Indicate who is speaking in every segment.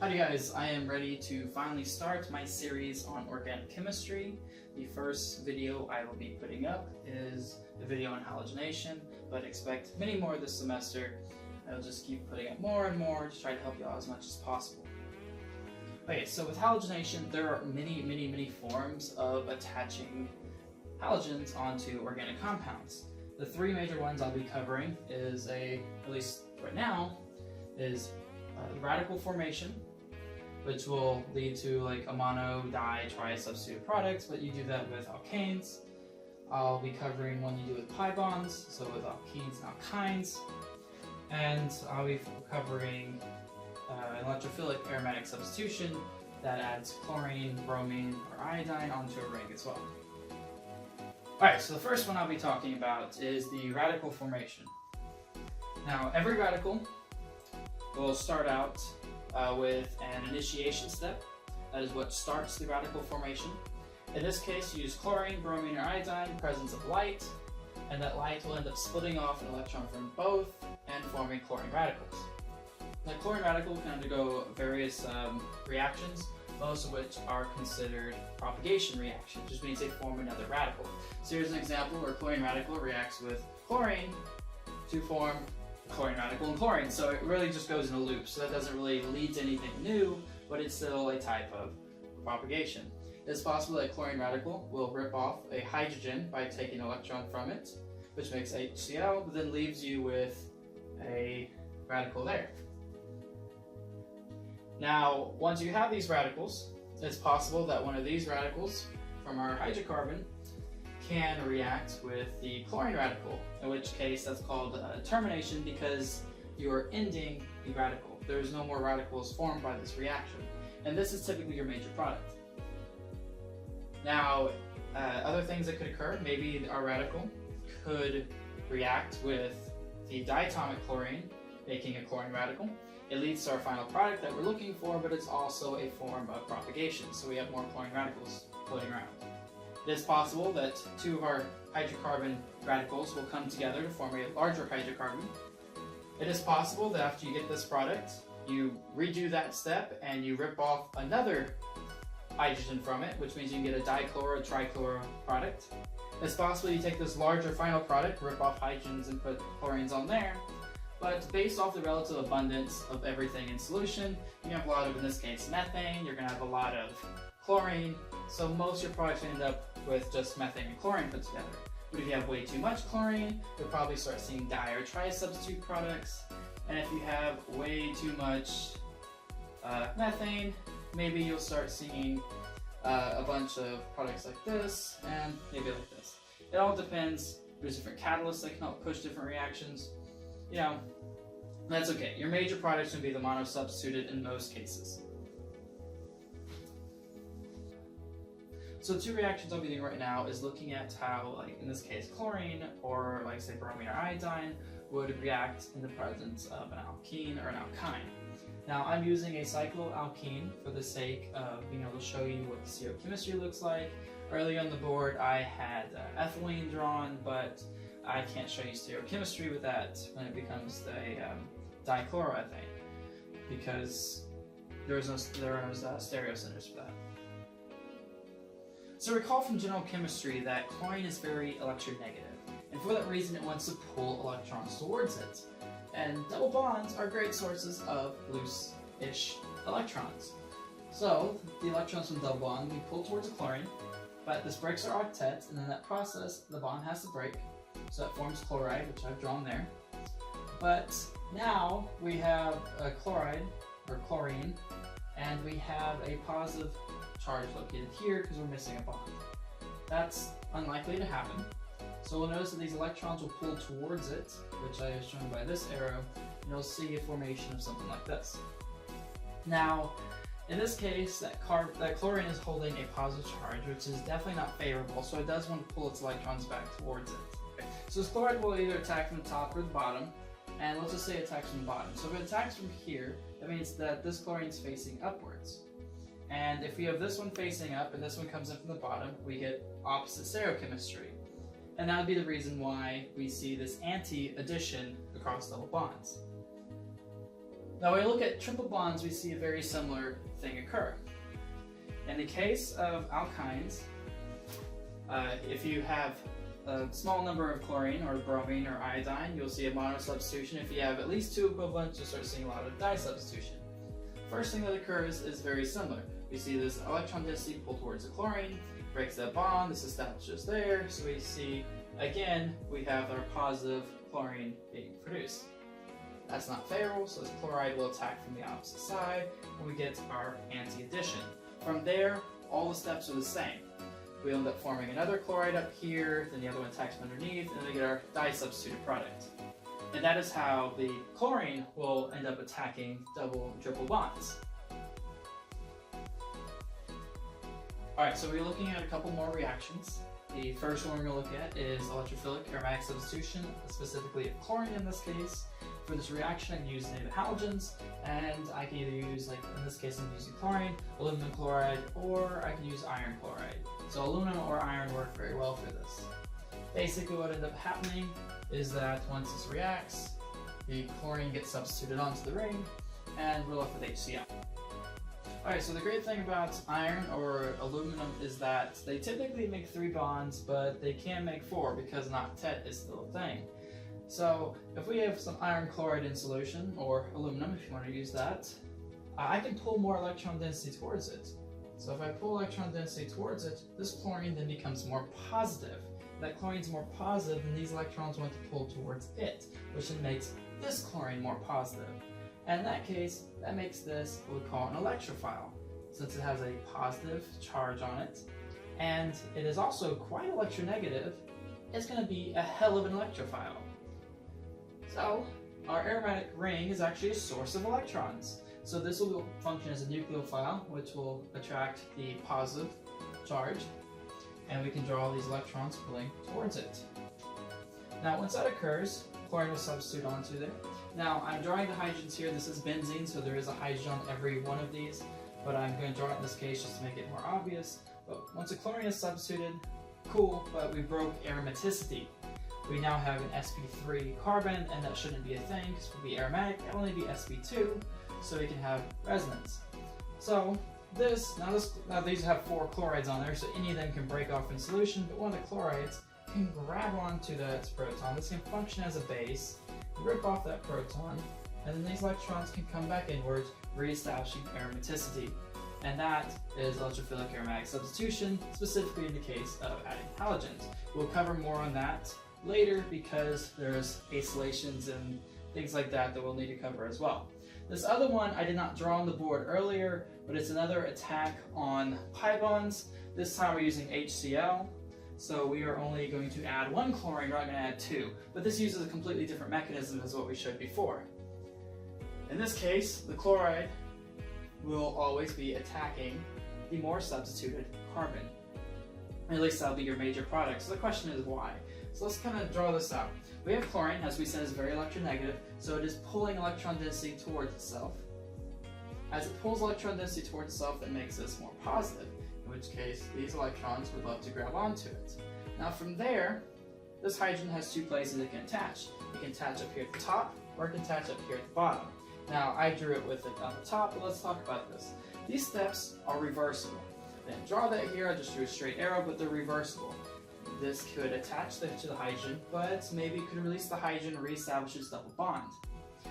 Speaker 1: Howdy guys, I am ready to finally start my series on organic chemistry. The first video I will be putting up is a video on halogenation, but expect many more this semester. I'll just keep putting up more and more to try to help you out as much as possible. Okay, so with halogenation, there are many forms of attaching halogens onto organic compounds. The three major ones I'll be covering is at least right now, is radical formation, which will lead to like a mono, di, tri substitute products, but you do that with alkanes. I'll be covering one you do with pi bonds, so with alkenes and alkynes. And I'll be covering electrophilic aromatic substitution that adds chlorine, bromine, or iodine onto a ring as well. Alright, so the first one I'll be talking about is the radical formation. Now, every radical will start out with an initiation step. That is what starts the radical formation. In this case, you use chlorine, bromine, or iodine, presence of light, and that light will end up splitting off an electron from both and forming chlorine radicals. The chlorine radical can undergo various reactions, most of which are considered propagation reactions, which means they form another radical. So here's an example where a chlorine radical reacts with chlorine to form chlorine radical and chlorine. So it really just goes in a loop. So that doesn't really lead to anything new, but it's still a type of propagation. It's possible that a chlorine radical will rip off a hydrogen by taking an electron from it, which makes HCl, but then leaves you with a radical there. Now, once you have these radicals, it's possible that one of these radicals from our hydrocarbon can react with the chlorine radical, in which case that's called termination because you are ending the radical. There's no more radicals formed by this reaction, and this is typically your major product. Now, other things that could occur, maybe our radical could react with the diatomic chlorine, making a chlorine radical. It leads to our final product that we're looking for, but it's also a form of propagation, so we have more chlorine radicals floating around. It is possible that two of our hydrocarbon radicals will come together to form a larger hydrocarbon. It is possible that after you get this product, you redo that step and you rip off another hydrogen from it, which means you can get a dichloro or trichloro product. It's possible you take this larger final product, rip off hydrogens and put chlorines on there, but based off the relative abundance of everything in solution, you have a lot of, in this case, methane, you're going to have a lot of chlorine, so most of your products end up with just methane and chlorine put together. But if you have way too much chlorine, you'll probably start seeing di or tri substitute products, and if you have way too much methane, maybe you'll start seeing a bunch of products like this, and maybe like this. It all depends. There's different catalysts that can help push different reactions. You know, that's okay. Your major products would be the mono-substituted in most cases. So two reactions I'll be doing right now is looking at how, like in this case, chlorine or like say bromine or iodine would react in the presence of an alkene or an alkyne. Now I'm using a cycloalkene for the sake of being able to show you what the stereochemistry looks like. Earlier on the board I had ethylene drawn, but I can't show you stereochemistry with that when it becomes the dichloroethane because there are no stereocenters for that. So recall from general chemistry that chlorine is very electronegative, and for that reason it wants to pull electrons towards it. And double bonds are great sources of loose-ish electrons. So the electrons from double bond we pull towards the chlorine, but this breaks our octet, and in that process the bond has to break, so it forms chloride, which I've drawn there. But now we have a chloride, or chlorine, and we have a positive charge located here because we're missing a bond. That's unlikely to happen. So we'll notice that these electrons will pull towards it, which I have shown by this arrow, and you'll see a formation of something like this. Now, in this case, that chlorine is holding a positive charge, which is definitely not favorable, so it does want to pull its electrons back towards it. Okay. So this chloride will either attack from the top or the bottom, and let's just say it attacks from the bottom. So if it attacks from here, that means that this chlorine is facing upwards. And if we have this one facing up and this one comes in from the bottom, we get opposite stereochemistry. And that would be the reason why we see this anti-addition across double bonds. Now when we look at triple bonds, we see a very similar thing occur. In the case of alkynes, if you have a small number of chlorine or bromine or iodine, you'll see a mono substitution. If you have at least two equivalents, you'll start seeing a lot of disubstitution. First thing that occurs is very similar. We see this electron density pull towards the chlorine, breaks that bond, this establishes there, so we see, again, we have our positive chlorine being produced. That's not favorable, so this chloride will attack from the opposite side, and we get our anti-addition. From there, all the steps are the same. We end up forming another chloride up here, then the other one attacks from underneath, and then we get our disubstituted product. And that is how the chlorine will end up attacking double and triple bonds. Alright, so we're looking at a couple more reactions. The first one we're going to look at is electrophilic aromatic substitution, specifically of chlorine in this case. For this reaction, I can use native halogens, and I can either use, like in this case I'm using chlorine, aluminum chloride, or I can use iron chloride. So aluminum or iron work very well for this. Basically what ends up happening is that once this reacts, the chlorine gets substituted onto the ring, and we're left with HCl. Alright, so the great thing about iron or aluminum is that they typically make 3 bonds, but they can make 4 because an octet is still a thing. So if we have some iron chloride in solution, or aluminum if you want to use that, I can pull more electron density towards it. So if I pull electron density towards it, this chlorine then becomes more positive. That chlorine's more positive, and these electrons want to pull towards it, which then makes this chlorine more positive. And in that case, that makes this what we call an electrophile, since it has a positive charge on it, and it is also quite electronegative. It's going to be a hell of an electrophile. So our aromatic ring is actually a source of electrons. So this will function as a nucleophile, which will attract the positive charge, and we can draw these electrons pulling towards it. Now once that occurs, chlorine will substitute onto there. Now I'm drawing the hydrogens here. This is benzene, so there is a hydrogen on every one of these, but I'm going to draw it in this case just to make it more obvious. But once a chlorine is substituted, cool, but we broke aromaticity. We now have an sp3 carbon, and that shouldn't be a thing because for the aromatic, it will only be sp2, so we can have resonance. So now these have 4 chlorides on there, so any of them can break off in solution, but one of the chlorides can grab onto that proton. This can function as a base, rip off that proton, and then these electrons can come back inwards, re-establishing aromaticity. And that is electrophilic aromatic substitution, specifically in the case of adding halogens. We'll cover more on that later because there's acylations and things like that we'll need to cover as well. This other one I did not draw on the board earlier, but it's another attack on pi bonds. This time we're using HCl. So we are only going to add 1 chlorine, we're not going to add 2. But this uses a completely different mechanism as what we showed before. In this case, the chloride will always be attacking the more substituted carbon. At least that'll be your major product. So the question is why? So let's kind of draw this out. We have chlorine, as we said, is very electronegative, so it is pulling electron density towards itself. As it pulls electron density towards itself, that makes this more positive, in which case these electrons would love to grab onto it. Now from there, this hydrogen has 2 places it can attach. It can attach up here at the top, or it can attach up here at the bottom. Now I drew it with it on the top, but let's talk about this. These steps are reversible. I didn't draw that here, I just drew a straight arrow, but they're reversible. This could attach to the hydrogen, but maybe it could release the hydrogen and reestablish its double bond.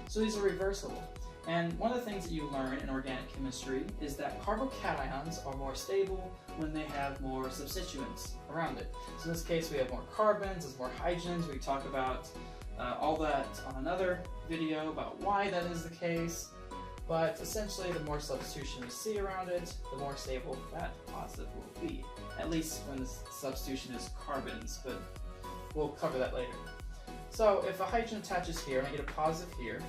Speaker 1: So these are reversible. And one of the things that you learn in organic chemistry is that carbocations are more stable when they have more substituents around it. So in this case we have more carbons, there's more hydrogens. We talk about all that on another video about why that is the case. But essentially the more substitution we see around it, the more stable that positive will be. At least when the substitution is carbons, but we'll cover that later. So if a hydrogen attaches here and I get a positive here,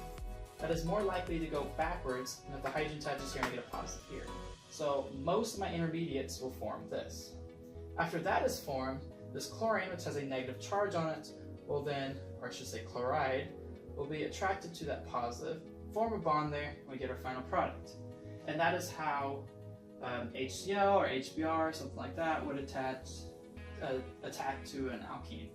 Speaker 1: that is more likely to go backwards than if the hydrogen attaches here and I get a positive here. So most of my intermediates will form this. After that is formed, this chlorine, which has a negative charge on it, will then, or I should say chloride, will be attracted to that positive, form a bond there, and we get our final product. And that is how HCl or HBr, something like that, would attack to an alkene.